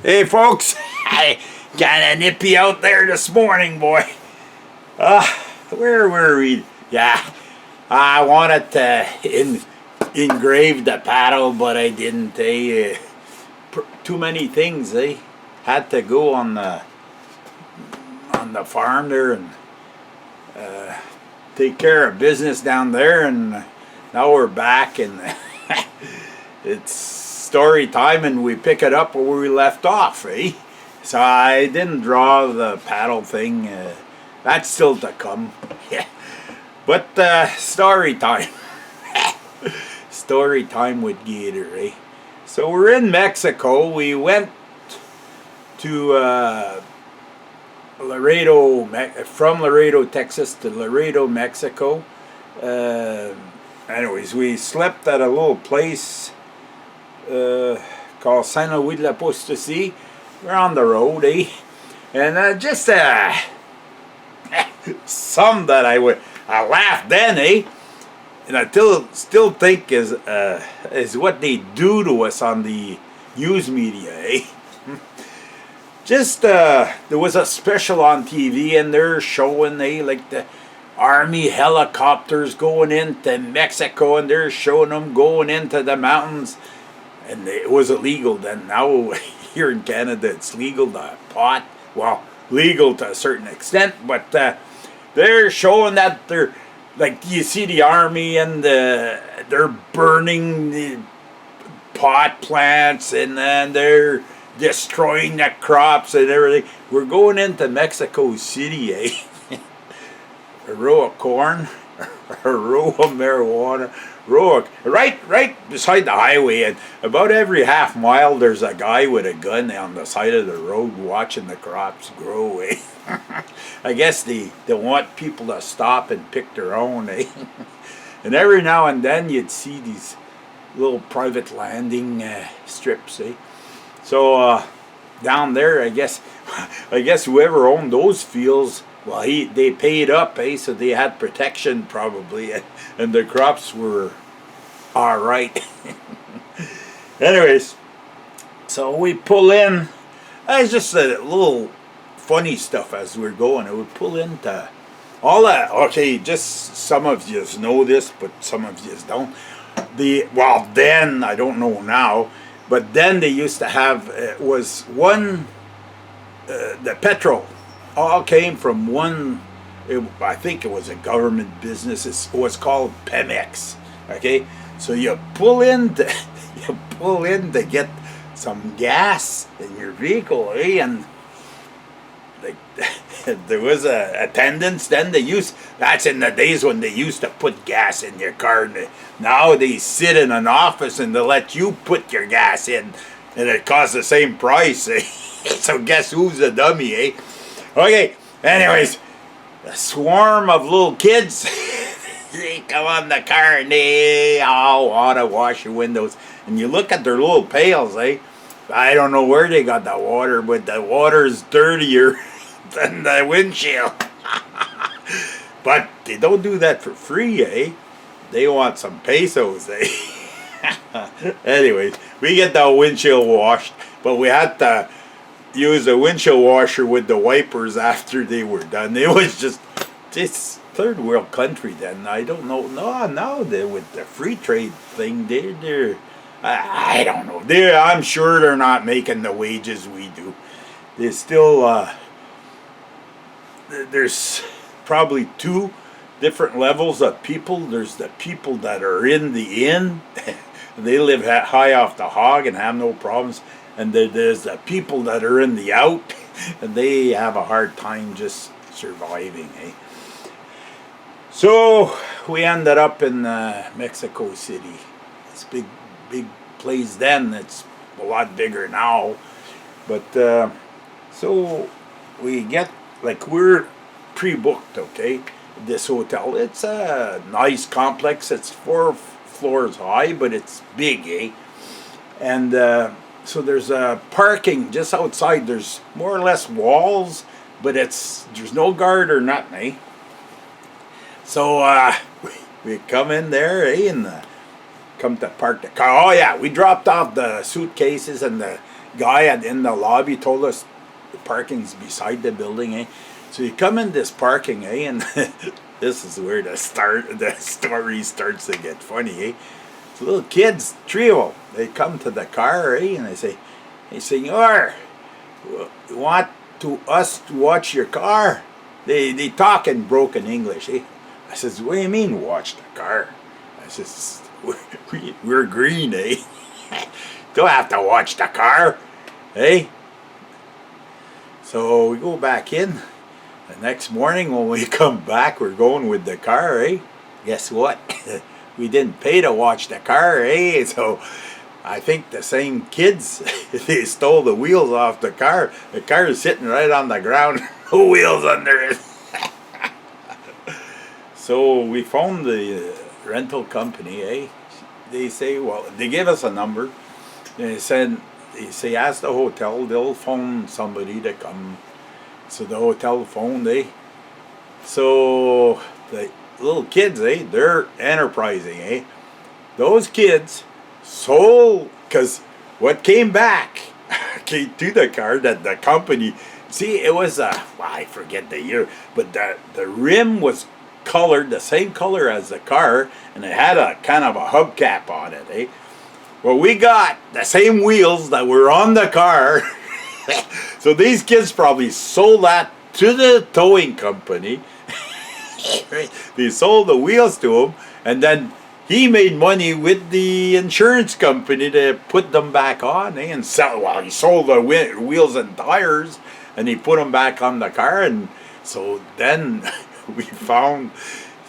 Hey folks, I kinda nippy out there this morning, boy. Where were we? Yeah, I wanted to engrave the paddle, but I didn't. Too many things. Had to go on the farm there and take care of business down there, and now we're back, and it's story time, and we pick it up where we left off, So I didn't draw the paddle thing. That's still to come. But story time. Story time with Gator, So we're in Mexico. We went to from Laredo, Texas to Laredo, Mexico. Anyways, we slept at a little place called San Luis La Potosí. We're on the road, and just some that I laughed then, and I still think is what they do to us on the news media, Just there was a special on TV, and they're showing like the Army helicopters going into Mexico, and they're showing them going into the mountains. And it was illegal then. Now here in Canada it's legal to pot. Well, legal to a certain extent, but they're showing that they're like, you see the Army, and they're burning the pot plants, and then they're destroying the crops and everything. We're going into Mexico City, A row of corn, a row of marijuana, right beside the highway, and about every half mile there's a guy with a gun on the side of the road watching the crops grow, I guess they want people to stop and pick their own, And every now and then you'd see these little private landing strips, So down there, I guess whoever owned those fields, well, they paid up, so they had protection probably, and the crops were all right. Anyways, so we pull in. It's just a little funny stuff as we're going. I would pull into all that. Okay, just some of you know this, but some of you don't. Then I don't know now, but then they used to have was one the petrol. All came from one. I think it was a government business. It was called Pemex. Okay, so you pull in to get some gas in your vehicle, and there was a attendance. Then that's in the days when they used to put gas in your car. Now they sit in an office and they let you put your gas in, and it costs the same price. So guess who's the dummy, Okay, anyways, a swarm of little kids, they come on the car and they all want to wash your windows. And you look at their little pails, I don't know where they got the water, but the water's dirtier than the windshield. But they don't do that for free, They want some pesos, Anyways, we get the windshield washed, but we had to use the windshield washer with the wipers after they were done. It was just this third world country then. I don't know. No, now with the free trade thing, I don't know. I'm sure they're not making the wages we do. There's still there's probably two different levels of people. There's the people that are in the inn. They live high off the hog and have no problems. And there's the people that are in the out, and they have a hard time just surviving, So we ended up in Mexico City. It's big place then. It's a lot bigger now. But so we get, we're pre-booked, This hotel. It's a nice complex. It's 4 floors high, but it's big, And so there's parking just outside. There's more or less walls, but there's no guard or nothing, So we come in there, and come to park the car. Oh yeah, we dropped off the suitcases, and the guy in the lobby told us the parking's beside the building, eh? So you come in this parking, eh? And this is where the story starts to get funny, eh? So little kids, three of them, they come to the car, eh? And they say, "Hey, senor, you want us to watch your car?" They talk in broken English, eh? I says, "What do you mean watch the car?" I says, we're green, eh? Don't have to watch the car, eh? So we go back in. The next morning when we come back, we're going with the car, eh? Guess what? We didn't pay to watch the car, eh? So I think the same kids, they stole the wheels off the car. The car is sitting right on the ground, no wheels under it. So we phoned the rental company, eh? They say, well, they gave us a number. They said, ask the hotel, they'll phone somebody to come. So the hotel phoned, eh? So the little kids, eh? They're enterprising, eh? Those kids sold, because what came back to the car that the company, see, it was I forget the year, but the rim was colored the same color as the car, and it had a kind of a hubcap on it, eh? Well, we got the same wheels that were on the car. So these kids probably sold that to the towing company. They sold the wheels to him, and then he made money with the insurance company to put them back on, eh? And sell. Well, he sold the wheels and tires, and he put them back on the car, and so then we found.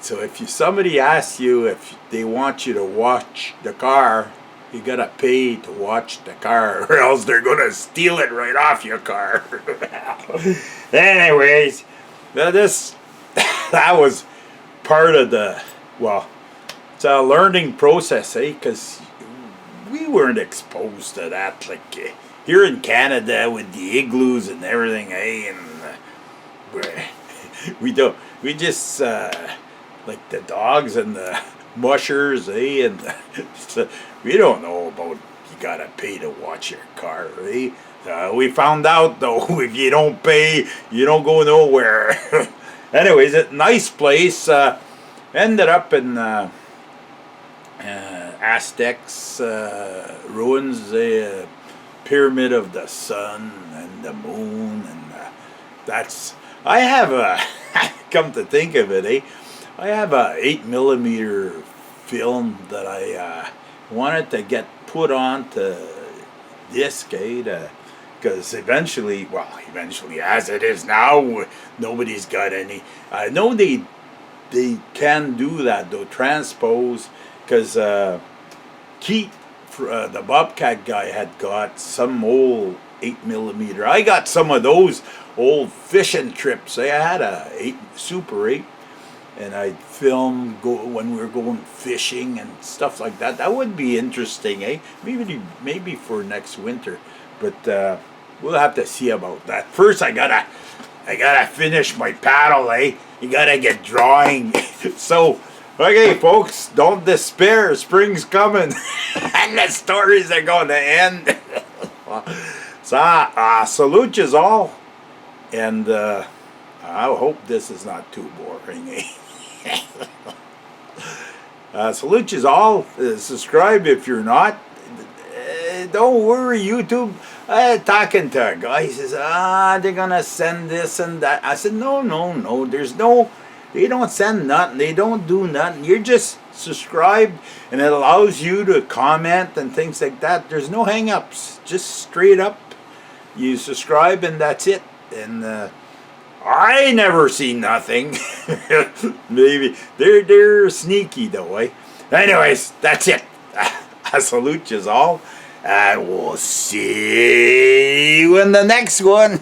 So if somebody asks you if they want you to watch the car, you gotta pay to watch the car, or else they're gonna steal it right off your car. Anyways, that was part of the, well, it's a learning process, eh? Because we weren't exposed to that, like here in Canada with the igloos and everything, eh? And we just like the dogs and the mushers, eh? And so we don't know about you gotta pay to watch your car, eh? We found out though, if you don't pay, you don't go nowhere. Anyways, a nice place. Ended up in Aztecs ruins, the Pyramid of the Sun and the Moon, and that's. I have a. Come to think of it, eh? I have a 8mm film that I wanted to get put onto disc, eh? Because eventually, as it is now, nobody's got any. I know they can do that though, transpose, because Keith, the Bobcat guy, had got some old 8mm. I got some of those old fishing trips. I had a Super 8, and I'd film when we were going fishing and stuff like that. That would be interesting, eh? Maybe for next winter, but we'll have to see about that. First, I gotta finish my paddle, eh? You gotta get drawing. So, okay, folks, don't despair. Spring's coming, and the stories are going to end. So, salute yous all, and I hope this is not too boring, eh? Salute yous all. Subscribe if you're not. Don't worry, YouTube. Talking to a guy, he says, they're gonna send this and that. I said, no, they don't send nothing, they don't do nothing. You're just subscribed, and it allows you to comment and things like that. There's no hang-ups, just straight up, you subscribe and that's it. And I never see nothing. Maybe they're sneaky though, eh? Anyways, that's it. I salute yous all. And we'll see you in the next one.